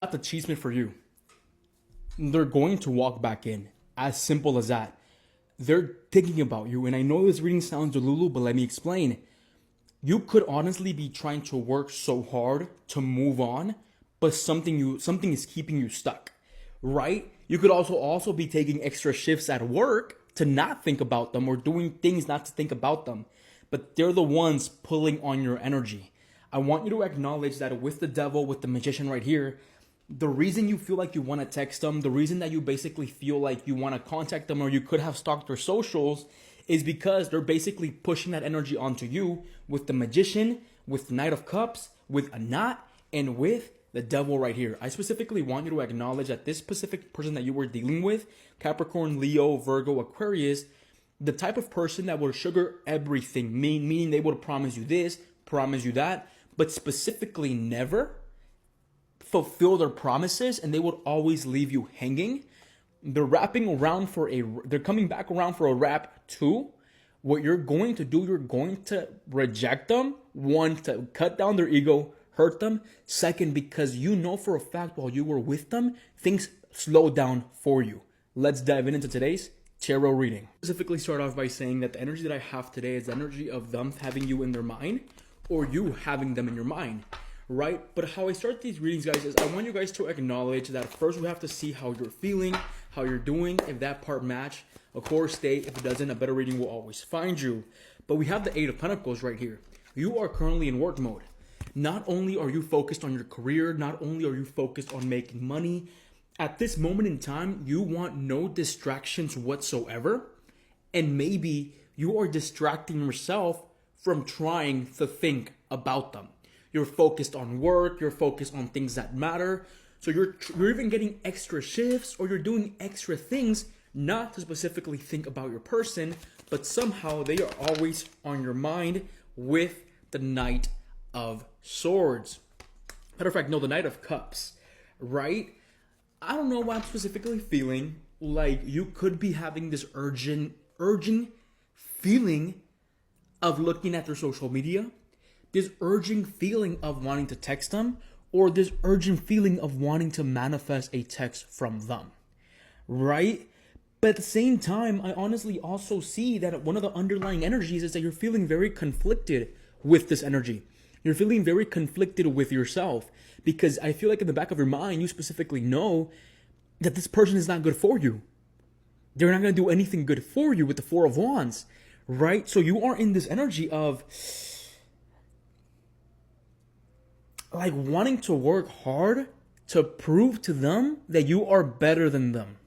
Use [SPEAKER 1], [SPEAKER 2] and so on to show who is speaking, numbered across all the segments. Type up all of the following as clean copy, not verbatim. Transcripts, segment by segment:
[SPEAKER 1] Got the achievement for you. They're going to walk back in. As simple as that. They're thinking about you. And I know this reading sounds delulu, but let me explain. You could honestly be trying to work so hard to move on, but something is keeping you stuck. Right? You could also be taking extra shifts at work to not think about them or doing things not to think about them. But they're the ones pulling on your energy. I want you to acknowledge that with the devil, with the magician right here, the reason you feel like you want to text them, the reason that you basically feel like you want to contact them or you could have stalked their socials is because they're basically pushing that energy onto you with the magician, with the Knight of Cups, with a knot, and with the devil right here. I specifically want you to acknowledge that this specific person that you were dealing with, Capricorn, Leo, Virgo, Aquarius, the type of person that will sugar everything, meaning they would promise you this, promise you that, but specifically never fulfill their promises, and they would always leave you hanging. They're coming back around for a wrap too. What you're going to do, you're going to reject them. One, to cut down their ego, hurt them. Second, because you know for a fact while you were with them, things slowed down for you. Let's dive into today's tarot reading. Specifically start off by saying that the energy that I have today is the energy of them having you in their mind or you having them in your mind. Right? But how I start these readings, guys, is I want you guys to acknowledge that first we have to see how you're feeling, how you're doing. If that part match, of course, stay. If it doesn't, a better reading will always find you. But we have the Eight of Pentacles right here. You are currently in work mode. Not only are you focused on your career, not only are you focused on making money, at this moment in time, you want no distractions whatsoever. And maybe you are distracting yourself from trying to think about them. You're focused on work, you're focused on things that matter. So you're even getting extra shifts or you're doing extra things not to specifically think about your person, but somehow they are always on your mind with the Knight of Swords. Matter of fact, no, the Knight of Cups, right? I don't know why I'm specifically feeling like you could be having this urgent feeling of looking at their social media, this urgent feeling of wanting to text them, or this urgent feeling of wanting to manifest a text from them, right? But at the same time, I honestly also see that one of the underlying energies is that you're feeling very conflicted with this energy. You're feeling very conflicted with yourself because I feel like in the back of your mind, you specifically know that this person is not good for you. They're not going to do anything good for you with the Four of Wands, right? So you are in this energy of like wanting to work hard to prove to them that you are better than them.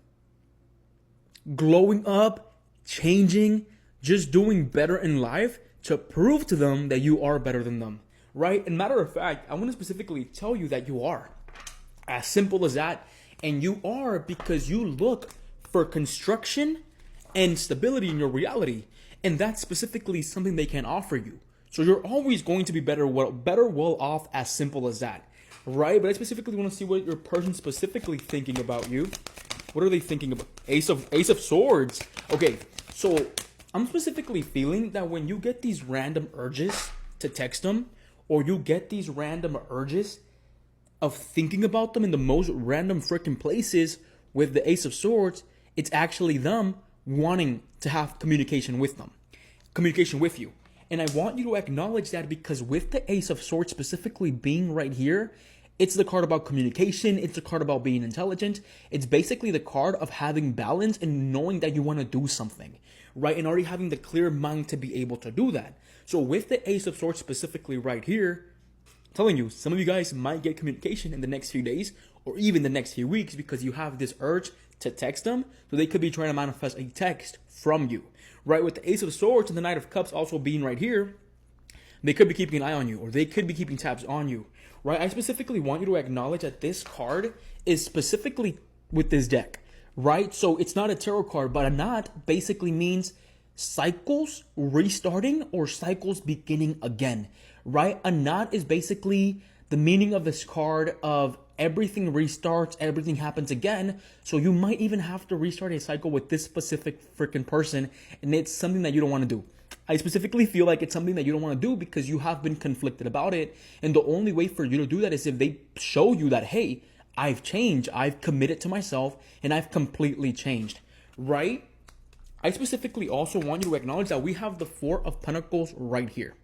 [SPEAKER 1] Glowing up, changing, just doing better in life to prove to them that you are better than them, right? And matter of fact, I want to specifically tell you that you are. As simple as that. And you are because you look for construction and stability in your reality. And that's specifically something they can offer you. So you're always going to be better well off, as simple as that, right? But I specifically want to see what your person specifically thinking about you. What are they thinking about? Ace of Swords. Okay, so I'm specifically feeling that when you get these random urges to text them, or you get these random urges of thinking about them in the most random freaking places with the Ace of Swords, it's actually them wanting to have communication with you. And I want you to acknowledge that because with the Ace of Swords specifically being right here, it's the card about communication. It's the card about being intelligent. It's basically the card of having balance and knowing that you want to do something, right? And already having the clear mind to be able to do that. So with the Ace of Swords specifically right here, I'm telling you, some of you guys might get communication in the next few days or even the next few weeks because you have this urge to text them. So they could be trying to manifest a text from you. Right, with the Ace of Swords and the Knight of Cups also being right here, they could be keeping an eye on you or they could be keeping tabs on you, right? I specifically want you to acknowledge that this card is specifically with this deck, right? So it's not a tarot card, but a knot basically means cycles restarting or cycles beginning again, right? A knot is basically the meaning of this card of everything restarts, everything happens again. So you might even have to restart a cycle with this specific freaking person. And it's something that you don't want to do. I specifically feel like it's something that you don't want to do because you have been conflicted about it. And the only way for you to do that is if they show you that, hey, I've changed. I've committed to myself and I've completely changed, right? I specifically also want you to acknowledge that we have the Four of Pentacles right here.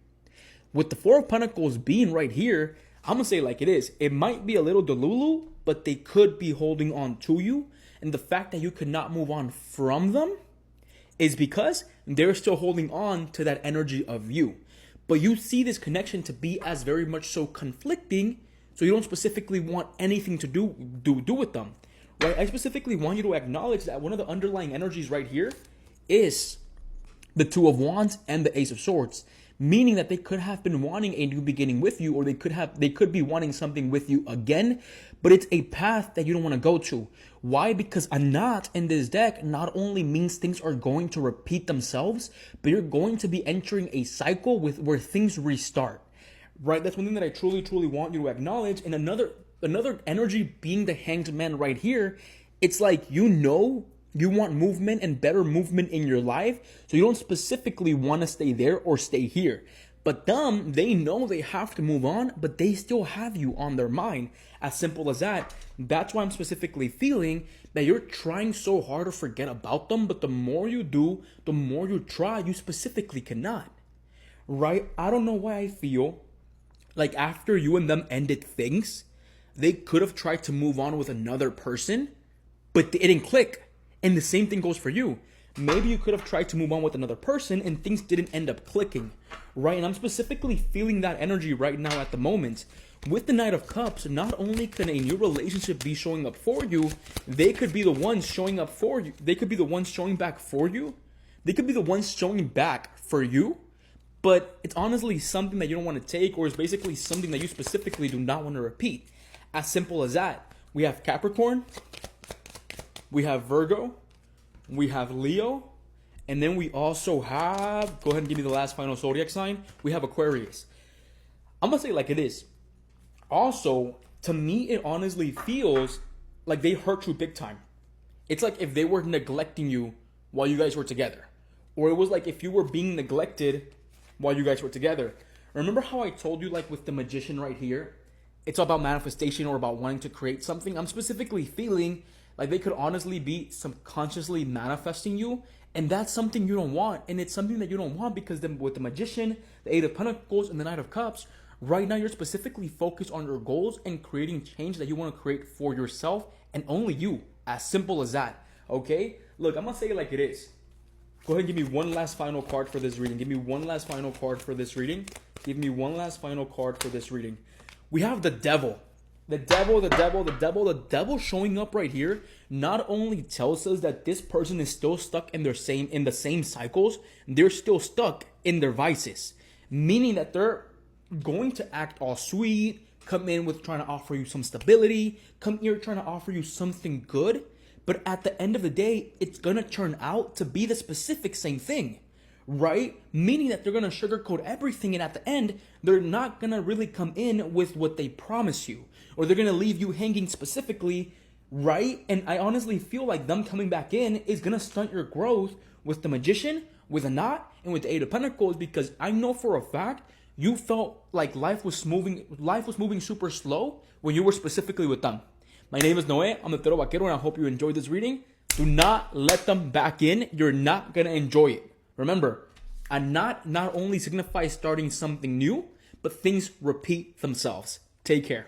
[SPEAKER 1] With the Four of Pentacles being right here, I'm going to say like it is. It might be a little delulu, but they could be holding on to you. And the fact that you could not move on from them is because they're still holding on to that energy of you. But you see this connection to be as very much so conflicting, so you don't specifically want anything to do with them, right? I specifically want you to acknowledge that one of the underlying energies right here is the Two of Wands and the Ace of Swords, meaning that they could have been wanting a new beginning with you, or they could be wanting something with you again, but it's a path that you don't want to go to. Why? Because a knot in this deck not only means things are going to repeat themselves, but you're going to be entering a cycle where things restart, right? That's one thing that I truly, truly want you to acknowledge. And another energy being the Hanged Man right here, it's like, you want movement and better movement in your life, so you don't specifically want to stay there or stay here. But them, they know they have to move on, but they still have you on their mind. As simple as that. That's why I'm specifically feeling that you're trying so hard to forget about them, but the more you do, the more you try, you specifically cannot. Right? I don't know why I feel like after you and them ended things, they could have tried to move on with another person, but it didn't click. And the same thing goes for you. Maybe you could have tried to move on with another person and things didn't end up clicking, right? And I'm specifically feeling that energy right now at the moment. With the Knight of Cups, not only can a new relationship be showing up for you, they could be the ones showing up for you. They could be the ones showing back for you. They could be the ones showing back for you. But it's honestly something that you don't want to take, or is basically something that you specifically do not want to repeat. As simple as that. We have Capricorn. We have Virgo. We have Leo. And then we also have, go ahead and give me the last final zodiac sign. We have Aquarius. I'm going to say it like it is. Also, to me, it honestly feels like they hurt you big time. It's like if they were neglecting you while you guys were together. Or it was like if you were being neglected while you guys were together. Remember how I told you, like with the Magician right here, it's all about manifestation or about wanting to create something? I'm specifically feeling like they could honestly be subconsciously manifesting you, and that's something you don't want. And it's something that you don't want because then with the Magician, the Eight of Pentacles, and the Knight of Cups, right now you're specifically focused on your goals and creating change that you want to create for yourself and only you. As simple as that, okay? Look, I'm going to say it like it is. Go ahead and give me one last final card for this reading. Give me one last final card for this reading. Give me one last final card for this reading. We have the Devil. The devil showing up right here not only tells us that this person is still stuck in the same cycles, they're still stuck in their vices. Meaning that they're going to act all sweet, come in with trying to offer you some stability, come here trying to offer you something good, but at the end of the day, it's gonna turn out to be the specific same thing. Right? Meaning that they're going to sugarcoat everything, and at the end, they're not going to really come in with what they promise you. Or they're going to leave you hanging specifically, right? And I honestly feel like them coming back in is going to stunt your growth with the Magician, with a Knot, and with the Eight of Pentacles, because I know for a fact you felt like life was moving super slow when you were specifically with them. My name is Noe. I'm the Tarot Vaquero, and I hope you enjoyed this reading. Do not let them back in. You're not going to enjoy it. Remember, a knot not only signifies starting something new, but things repeat themselves. Take care.